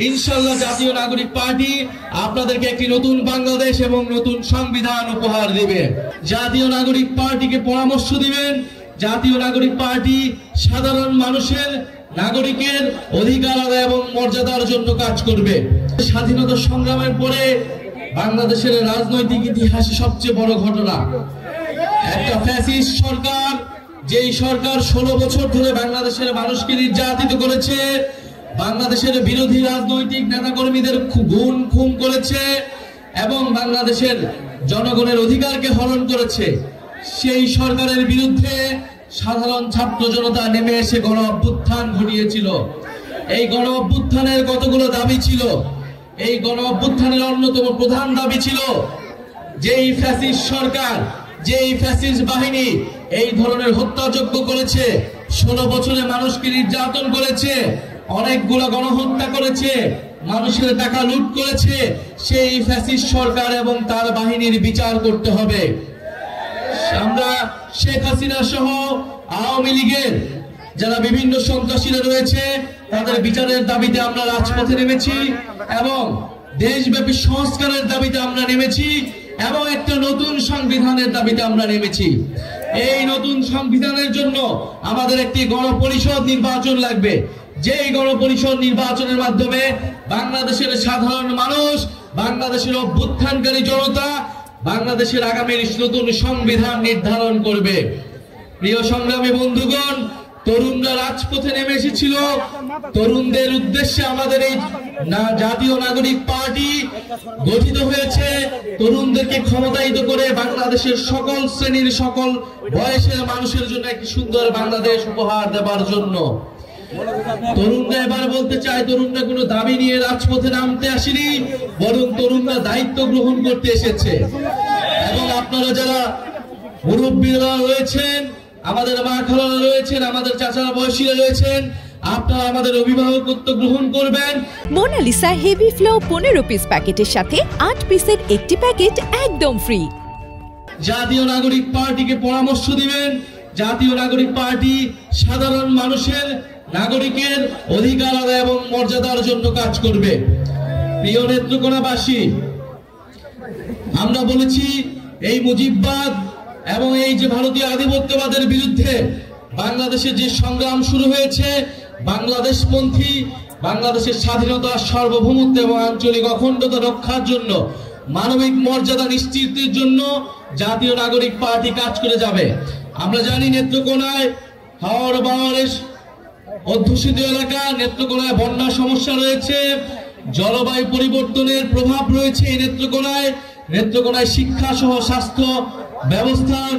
ইনশাআল্লাহ জাতীয় নাগরিক পার্টি আপনাদেরকে একটি নতুন বাংলাদেশ এবং নতুন সংবিধান উপহার দেবে। জাতীয় নাগরিক পার্টিকে পরামর্শ দিবেন। জাতীয় নাগরিক পার্টি সাধারণ মানুষের নাগরিকের অধিকার আদায় এবং মর্যাদার জন্য কাজ করবে। স্বাধীনতা সংগ্রামের পরে বাংলাদেশের রাজনৈতিক ইতিহাসে সবচেয়ে বড় ঘটনা, একটা ফ্যাসিস্ট সরকার, যেই সরকার 16 বছর ধরে বাংলাদেশের মানুষকে নির্যাতিত করেছে, বাংলাদেশের বিরোধী রাজনৈতিক নেতাকর্মীদের খুন করেছে এবং বাংলাদেশের জনগণের অধিকারকে হরণ করেছে। সেই সরকারের বিরুদ্ধে সাধারণ ছাত্র জনতা নেমে এসে গণ অভ্যুত্থান ঘটিয়েছিল। এই গণ অভ্যুত্থানের কতগুলো দাবি ছিল। এই গণ অভ্যুত্থানের অন্যতম প্রধান দাবি ছিল যেই ফ্যাসিস্ট সরকার, যেই ফ্যাসিস্ট বাহিনী এই ধরনের হত্যাযজ্ঞ করেছে, 16 বছরে মানুষকে নির্যাতন করেছে, অনেকগুলো গণহত্যা করেছে, মানুষের টাকা লুট করেছে, সেই ফ্যাসিস্ট সরকার এবং তার বাহিনীর বিচার করতে হবে। আমরা শেখ হাসিনা সহ আওয়ামী লীগের যারা বিভিন্ন সন্ত্রাসীরা রয়েছে তাদের বিচারের দাবিতে আমরা রাজপথে নেমেছি এবং দেশব্যাপী সংস্কারের দাবিতে আমরা নেমেছি এবং একটা নতুন সংবিধানের দাবিতে আমরা নেমেছি। এই নতুন সংবিধানের জন্য আমাদের একটি গণপরিষদ নির্বাচন লাগবে। যেই গণপরিষদ নির্বাচনের মাধ্যমে বাংলাদেশের সাধারণ মানুষ, বাংলাদেশের অভ্যুত্থানকারী জনতা বাংলাদেশের আগামীর নতুন সংবিধান নির্ধারণ করবে। প্রিয় সংগ্রামী বন্ধুগণ, তরুণরা রাজপথে নেমে এসেছিল। তরুণদের উদ্দেশ্যে আমাদের এই জাতীয় নাগরিক পার্টি গঠিত হয়েছে তরুণদেরকে ক্ষমতায়িত করে বাংলাদেশের সকল শ্রেণীর সকল বয়সের মানুষের জন্য একটি সুন্দর বাংলাদেশ উপহার দেওয়ার জন্য। তরুণরা এবার বলতে চায়, তরুণরা কোনো দাবি নিয়ে রাজপথে নামতে আসেনি, বরং তরুণরা দায়িত্ব গ্রহণ করতে এসেছে। এবং আপনারা যারা মুরব্বীরা রয়েছেন, আমাদের মা খালারা রয়েছেন, আমাদের চাচারা বয়সীরা রয়েছেন, আপনারা আমাদের অভিভাবকত্ব গ্রহণ করবেন। মোনালিসা হেভি ফ্লো 15 পিস প্যাকেটের সাথে 8 পিসের একটি প্যাকেট একদম ফ্রি। জাতীয় নাগরিক পার্টিকে পরামর্শ দিবেন। জাতীয় নাগরিক পার্টি সাধারণ মানুষের নাগরিকের অধিকার আদায় এবং মর্যাদার জন্য কাজ করবে। প্রিয় নেত্রকোনাবাসী, আমরা বলেছি এই মুজিববাদ এবং এই যে ভারতীয় আধিপত্যবাদের বিরুদ্ধে বাংলাদেশে যে সংগ্রাম শুরু হয়েছে, বাংলাদেশপন্থী, বাংলাদেশের স্বাধীনতা, সার্বভৌমত্ব এবং আঞ্চলিক অখণ্ডতা রক্ষার জন্য, মানবিক মর্যাদা নিশ্চিতের জন্য জাতীয় নাগরিক পার্টি কাজ করে যাবে। আমরা জানি নেত্রকোনায় হাওর বাওয়ারের অধ্যুষিত এলাকা, নেত্রকোনায় বন্যা সমস্যা রয়েছে, জলবায়ু পরিবর্তনের প্রভাব রয়েছে এই নেত্রকোনায় শিক্ষা সহ স্বাস্থ্য ব্যবস্থার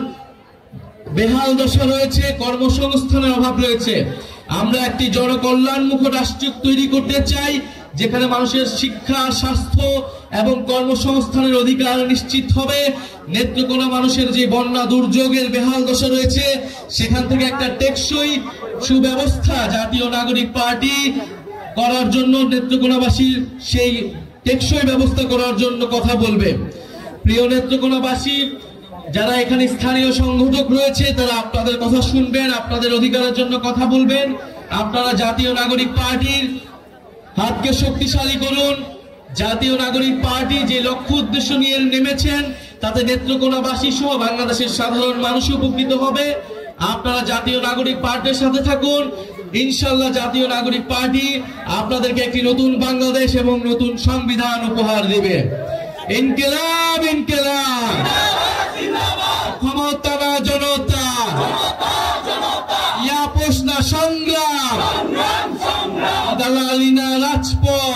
বেহাল দশা রয়েছে, কর্মসংস্থানের অভাব রয়েছে। আমরা একটি জনকল্যাণমুখী রাষ্ট্র তৈরি করতে চাই, যেখানে মানুষের শিক্ষা, স্বাস্থ্য এবং কর্মসংস্থানের অধিকার নিশ্চিত হবে। নেত্রকোনা মানুষের যে বন্যা দুর্যোগের বেহাল দশা রয়েছে, সেখান থেকে একটা টেকসই সুব্যবস্থা জাতীয় নাগরিক পার্টি করার জন্য, নেত্রকোনাবাসীর সেই টেকসই ব্যবস্থা করার জন্য কথা বলবে। প্রিয় নেত্রকোনাবাসী, যারা এখানে স্থানীয় সংগঠক রয়েছে তারা আপনাদের কথা শুনবেন, আপনাদের অধিকারের জন্য কথা বলবেন। আপনারা জাতীয় নাগরিক পার্টির হাতকে শক্তিশালী করুন। জাতীয় নাগরিক পার্টি যে লক্ষ্য উদ্দেশ্য নিয়ে নেমেছেন তাতে নেত্রকোনাবাসী সহ বাংলাদেশের সাধারণ মানুষ উপকৃত হবে। আপনারা জাতীয় নাগরিক পার্টির সাথে থাকুন। ইনশাআল্লাহ জাতীয় নাগরিক পার্টি আপনাদেরকে একটি নতুন বাংলাদেশ এবং নতুন সংবিধান উপহার দেবে। ইনকিলাব ইনকিলাব, ক্ষমতা না জনতা, ইয়া পোষনা সংগ্রাম, দালালি না রাজপথ।